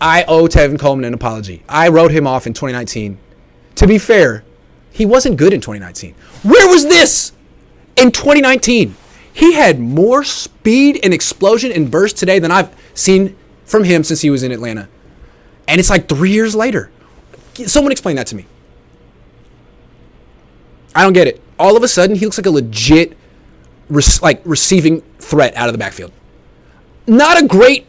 I owe Tevin Coleman an apology. I wrote him off in 2019. To be fair, he wasn't good in 2019. Where was this in 2019? He had more speed and explosion and burst today than I've seen from him since he was in Atlanta. And it's like 3 years later. Someone explain that to me. I don't get it. All of a sudden, he looks like a legit receiving threat out of the backfield. Not a great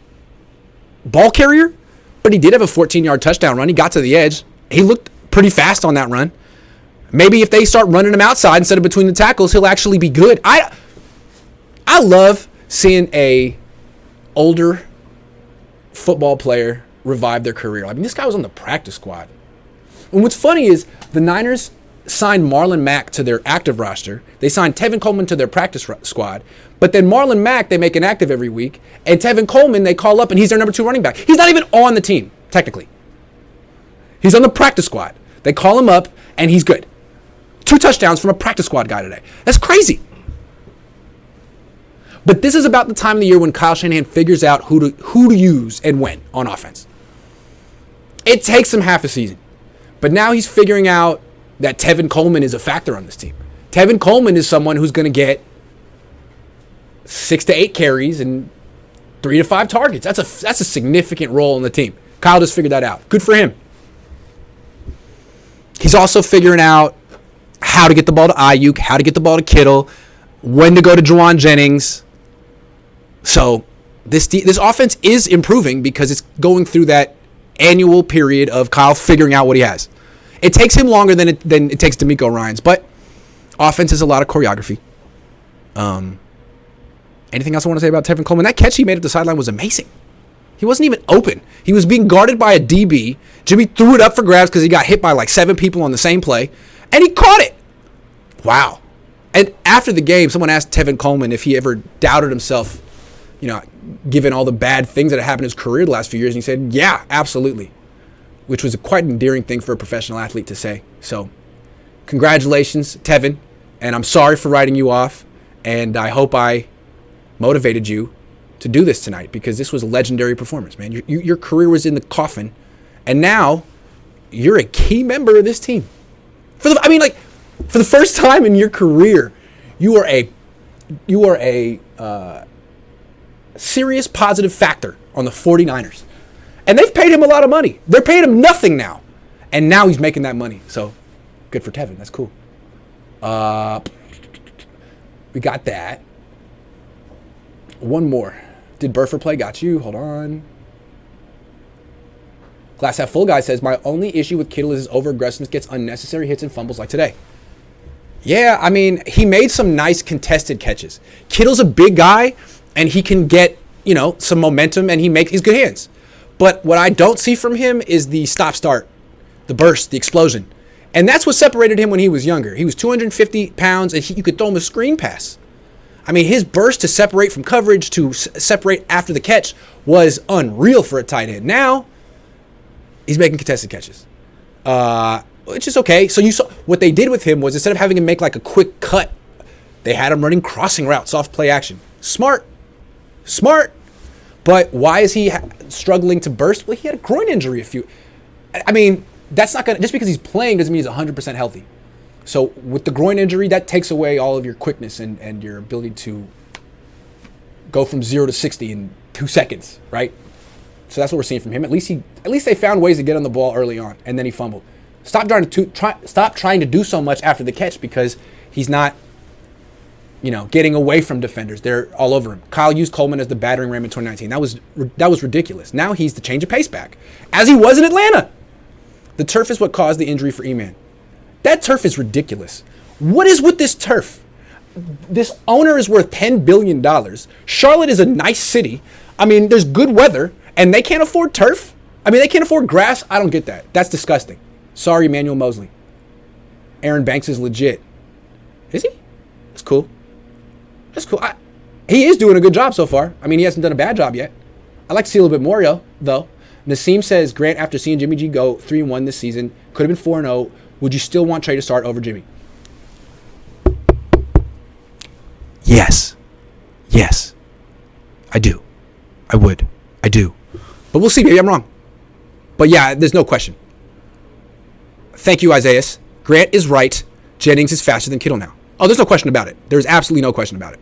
ball carrier, but he did have a 14-yard touchdown run. He got to the edge. He looked pretty fast on that run. Maybe if they start running him outside instead of between the tackles, he'll actually be good. I love seeing a older football player revive their career. I mean, this guy was on the practice squad. And what's funny is the Niners signed Marlon Mack to their active roster. They signed Tevin Coleman to their practice squad. But then Marlon Mack, they make inactive every week. And Tevin Coleman, they call up, and he's their number 2 running back. He's not even on the team, technically. He's on the practice squad. They call him up, and he's good. 2 touchdowns from a practice squad guy today. That's crazy. But this is about the time of the year when Kyle Shanahan figures out who to use and when on offense. It takes him half a season. But now he's figuring out that Tevin Coleman is a factor on this team. Tevin Coleman is someone who's going to get 6 to 8 carries and 3 to 5 targets. That's a significant role in the team. Kyle just figured that out. Good for him. He's also figuring out how to get the ball to Ayuk, how to get the ball to Kittle, when to go to Juwan Jennings. So this offense is improving because it's going through that annual period of Kyle figuring out what he has. It takes him longer than it takes D'Amico Ryans, but offense is a lot of choreography. Anything else I want to say about Tevin Coleman? That catch he made at the sideline was amazing. He wasn't even open. He was being guarded by a DB. Jimmy threw it up for grabs because he got hit by like 7 people on the same play, and he caught it. Wow. And after the game, someone asked Tevin Coleman if he ever doubted himself, given all the bad things that had happened in his career the last few years. And he said, yeah, absolutely, which was a quite endearing thing for a professional athlete to say. So congratulations, Tevin, and I'm sorry for writing you off, and I hope I motivated you to do this tonight because this was a legendary performance, man. Your career was in the coffin, and now you're a key member of this team. For the first time in your career, you are a serious positive factor on the 49ers. And they've paid him a lot of money. They're paying him nothing now. And now he's making that money. So good for Tevin. That's cool. We got that. One more. Did Burfer play? Got you. Hold on. Glass half full guy says, my only issue with Kittle is his over-aggressiveness gets unnecessary hits and fumbles like today. Yeah, I mean, he made some nice contested catches. Kittle's a big guy, and he can get, some momentum, and he's good hands. But what I don't see from him is the stop-start, the burst, the explosion. And that's what separated him when he was younger. He was 250 pounds, and you could throw him a screen pass. I mean, his burst to separate from coverage, to separate after the catch, was unreal for a tight end. Now, he's making contested catches, which is okay. So you saw what they did with him was instead of having him make like a quick cut, they had him running crossing routes off play action. Smart. But why is he struggling to burst? Well, he had a groin injury I mean, that's not going to, just because he's playing doesn't mean he's 100% healthy. So with the groin injury, that takes away all of your quickness and your ability to go from 0 to 60 in 2 seconds, right? So that's what we're seeing from him. At least they found ways to get on the ball early on, and then he fumbled. Stop trying to do so much after the catch because he's not, getting away from defenders. They're all over him. Kyle used Coleman as the battering ram in 2019. That was ridiculous. Now he's the change of pace back, as he was in Atlanta. The turf is what caused the injury for E-Man. That turf is ridiculous. What is with this turf? This owner is worth $10 billion. Charlotte is a nice city. I mean, there's good weather, and they can't afford turf? I mean, they can't afford grass? I don't get that. That's disgusting. Sorry, Emmanuel Mosley. Aaron Banks is legit. Is he? That's cool. He is doing a good job so far. I mean, he hasn't done a bad job yet. I'd like to see a little bit more, though. Nassim says, Grant, after seeing Jimmy G go 3-1 this season, could have been 4-0. Would you still want Trey to start over Jimmy? Yes. I do. I would. I do. But we'll see. Maybe I'm wrong. But yeah, there's no question. Thank you, Isaiah. Grant is right. Jennings is faster than Kittle now. Oh, there's no question about it. There's absolutely no question about it.